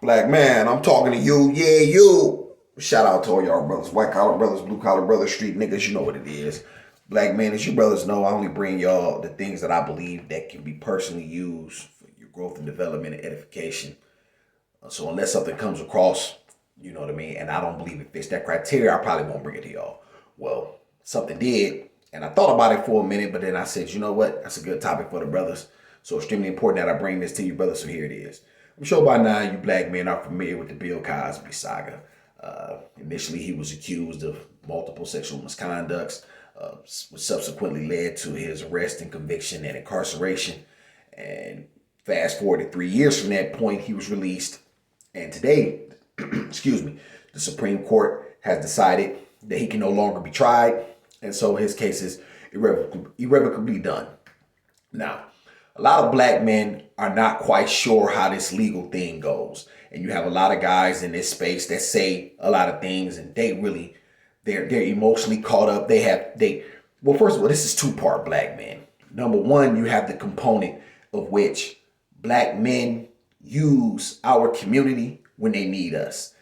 Black man, I'm talking to you. Yeah, you. Shout out to all y'all brothers, white collar brothers, blue collar brothers, street niggas. You know what it is. Black man, as you brothers know, I only bring y'all the things that I believe that can be personally used for your growth and development and edification. So unless something comes across, you know what I mean, and I don't believe it fits that criteria, I probably won't bring it to y'all. Well, something did, and I thought about it for a minute, but then I said, you know what? That's a good topic for the brothers. So extremely important that I bring this to you, brothers. So here it is. I'm sure by now you black men are familiar with the Bill Cosby saga. Initially, he was accused of multiple sexual misconducts, which subsequently led to his arrest and conviction and incarceration. And fast forward to 3 years from that point, he was released. And today, excuse me, the Supreme Court has decided that he can no longer be tried. And so his case is irrevocably done. Now, a lot of black men are not quite sure how this legal thing goes. And you have a lot of guys in this space that say a lot of things and they're emotionally caught up. Well, first of all, this is two-part black men. Number one, you have the component of which black men use our community when they need us.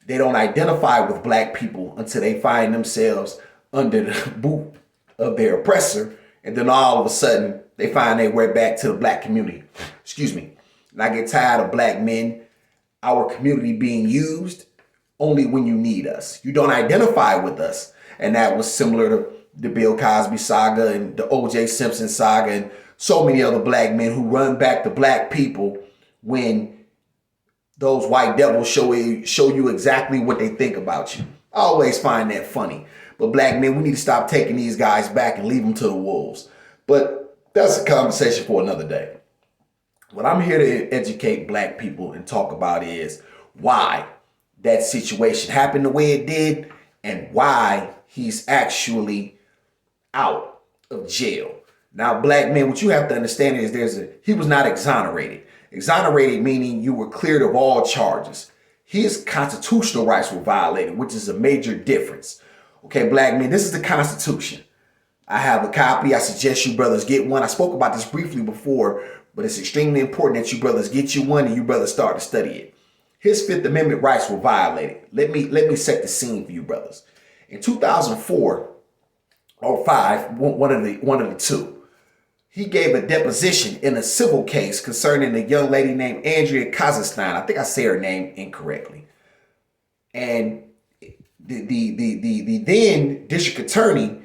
They don't identify with black people until they find themselves under the boot of their oppressor. And then all of a sudden, they find their way back to the black community. Excuse me. And I get tired of black men, our community being used only when you need us. You don't identify with us. And that was similar to the Bill Cosby saga and the O.J. Simpson saga and so many other black men who run back to black people when those white devils show you exactly what they think about you. I always find that funny. But black men, we need to stop taking these guys back and leave them to the wolves. But that's a conversation for another day. What I'm here to educate black people and talk about is why that situation happened the way it did and why he's actually out of jail. Now, black men, what you have to understand is he was not exonerated. Exonerated meaning you were cleared of all charges. His constitutional rights were violated, which is a major difference. Okay, black men, this is the Constitution. I have a copy. I suggest you brothers get one. I spoke about this briefly before, but it's extremely important that you brothers get you one and you brothers start to study it. His Fifth Amendment rights were violated. Let me set the scene for you brothers. In 2004 or 5, one of the two, he gave a deposition in a civil case concerning a young lady named Andrea Cosby'S. I think I say her name incorrectly. And the then district attorney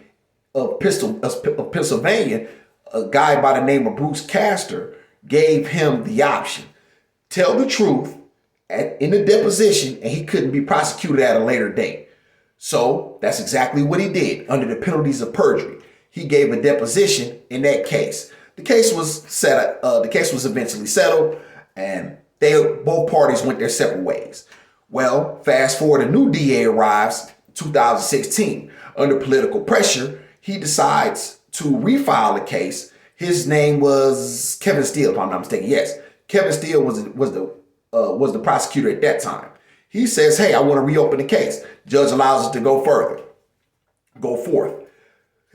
of Pennsylvania, a guy by the name of Bruce Castor, gave him the option. Tell the truth in the deposition and he couldn't be prosecuted at a later date. So that's exactly what he did under the penalties of perjury. He gave a deposition in that case. The case was eventually settled and both parties went their separate ways. Well, fast forward, a new DA arrives 2016. Under political pressure, he decides to refile the case. His name was Kevin Steele, if I'm not mistaken. Yes, Kevin Steele was the prosecutor at that time. He says, hey, I want to reopen the case. Judge allows us to go forth.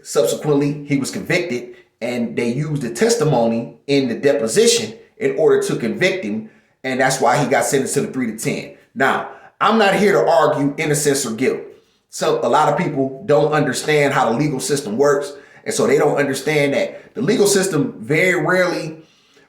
Subsequently, he was convicted and they used the testimony in the deposition in order to convict him. And that's why he got sentenced to the 3 to 10. Now, I'm not here to argue innocence or guilt. So a lot of people don't understand how the legal system works. And so they don't understand that the legal system very rarely,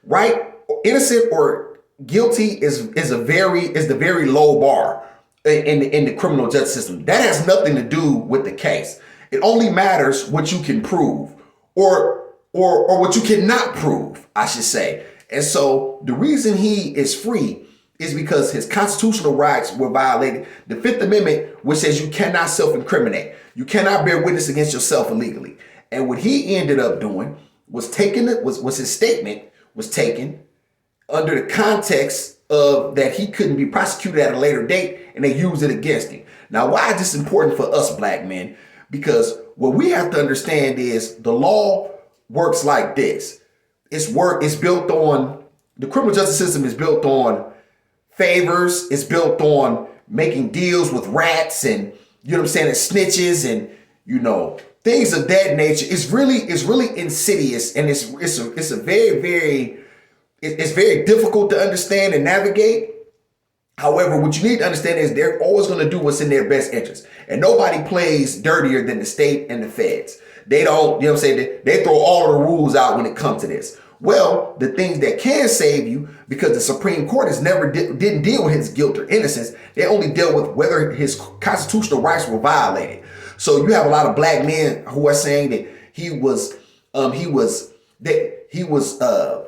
right? Innocent or guilty is the very low bar in the criminal justice system. That has nothing to do with the case. It only matters what you can prove or what you cannot prove, I should say. And so the reason he is free is because his constitutional rights were violated. The Fifth Amendment, which says you cannot self-incriminate. You cannot bear witness against yourself illegally. And what he ended up doing was his statement was taken under the context of that he couldn't be prosecuted at a later date, and they used it against him. Now, why is this important for us black men? Because what we have to understand is the law works like this. It's built on, the criminal justice system is built on favors. It's built on making deals with rats and, you know what I'm saying, and snitches and, you know, things of that nature. It's really insidious, and it's very difficult to understand and navigate. However, what you need to understand is they're always going to do what's in their best interest. And nobody plays dirtier than the state and the feds. They don't, you know what I'm saying? They throw all of the rules out when it comes to this. Well, the things that can save you, because the Supreme Court has never didn't deal with his guilt or innocence. They only dealt with whether his constitutional rights were violated. So you have a lot of black men who are saying that he was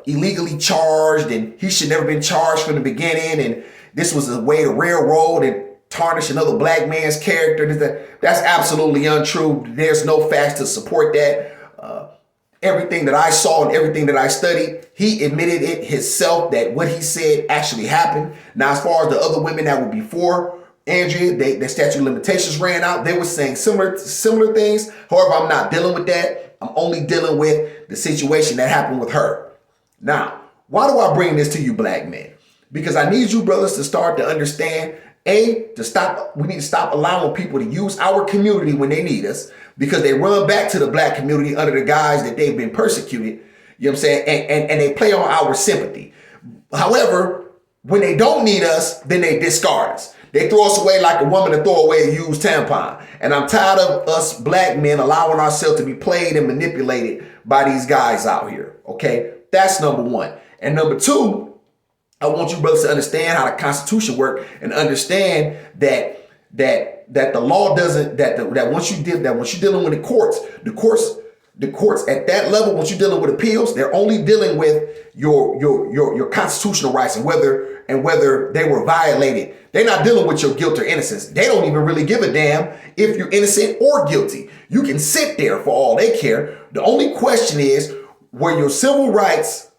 illegally charged and he should never been charged from the beginning, and this was a way to railroad and tarnish another black man's character. That's absolutely untrue. There's no facts to support that. Everything that I saw and everything that I studied, he admitted it himself that what he said actually happened. Now, as far as the other women that were before Andrea, their statute of limitations ran out. They were saying similar things. However, I'm not dealing with that. I'm only dealing with the situation that happened with her. Now, why do I bring this to you, black men? Because I need you brothers to start to understand, we need to stop allowing people to use our community when they need us, because they run back to the black community under the guise that they've been persecuted, you know what I'm saying? And they play on our sympathy. However, when they don't need us, then they discard us. They throw us away like a woman to throw away a used tampon. And I'm tired of us black men allowing ourselves to be played and manipulated by these guys out here, okay? That's number one. And number two, I want you brothers to understand how the Constitution works and understand that the law doesn't, that once you're dealing with the courts at that level, once you're dealing with appeals, they're only dealing with your constitutional rights and whether they were violated. They're not dealing with your guilt or innocence. They don't even really give a damn if you're innocent or guilty. You can sit there for all they care. The only question is, were your civil rights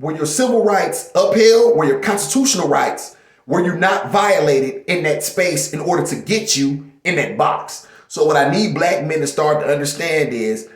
upheld? Were your constitutional rights, were you not violated in that space in order to get you in that box? So what I need black men to start to understand is,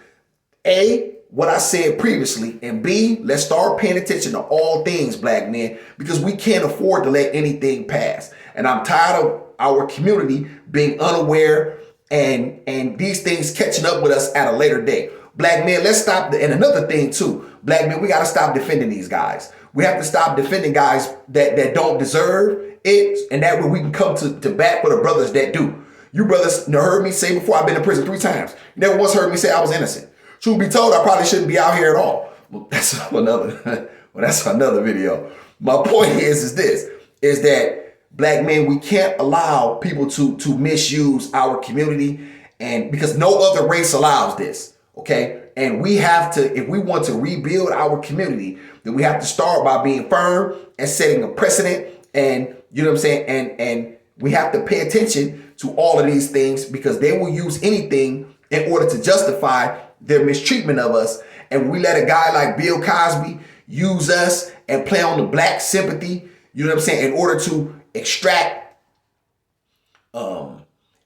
A, what I said previously, and B, let's start paying attention to all things, black men, because we can't afford to let anything pass. And I'm tired of our community being unaware and these things catching up with us at a later date. Black men, let's stop. And another thing too, black men, we got to stop defending these guys. We have to stop defending guys that don't deserve it, and that way we can come to bat for the brothers that do. You brothers heard me say before, I've been in prison 3 times. You never once heard me say I was innocent. Truth be told, I probably shouldn't be out here at all. Well, that's another video. My point is that black men, we can't allow people to misuse our community, and because no other race allows this, okay? And we have to, if we want to rebuild our community, then we have to start by being firm and setting a precedent, and you know what I'm saying? And we have to pay attention to all of these things, because they will use anything in order to justify their mistreatment of us. And we let a guy like Bill Cosby use us and play on the black sympathy, you know what I'm saying, in order to extract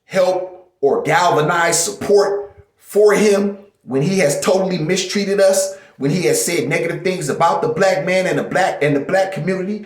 help or galvanize support for him when he has totally mistreated us, when he has said negative things about the black man and the black community.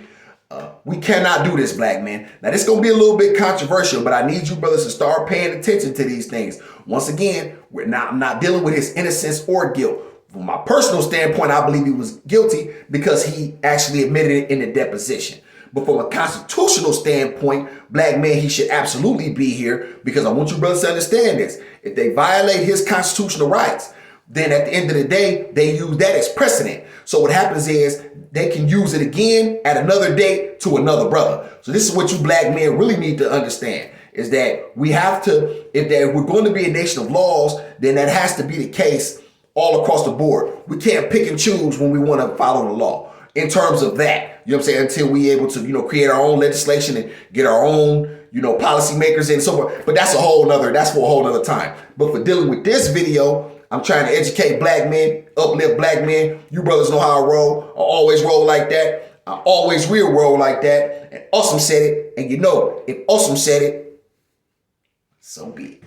We cannot do this, black man. Now, this is going to be a little bit controversial, but I need you brothers to start paying attention to these things. Once again, I'm not dealing with his innocence or guilt. From my personal standpoint, I believe he was guilty because he actually admitted it in the deposition. But from a constitutional standpoint, black man, he should absolutely be here, because I want you brothers to understand this. If they violate his constitutional rights, then at the end of the day, they use that as precedent. So what happens is they can use it again at another date to another brother. So this is what you black men really need to understand, is that we have to, if we're going to be a nation of laws, then that has to be the case all across the board. We can't pick and choose when we want to follow the law in terms of that. You know what I'm saying? Until we're able to, create our own legislation and get our own, policymakers and so forth. But that's for a whole nother time. But for dealing with this video, I'm trying to educate black men, uplift black men. You brothers know how I roll. I always roll like that. I always will roll like that. And Awesome said it. And if Awesome said it, so be it.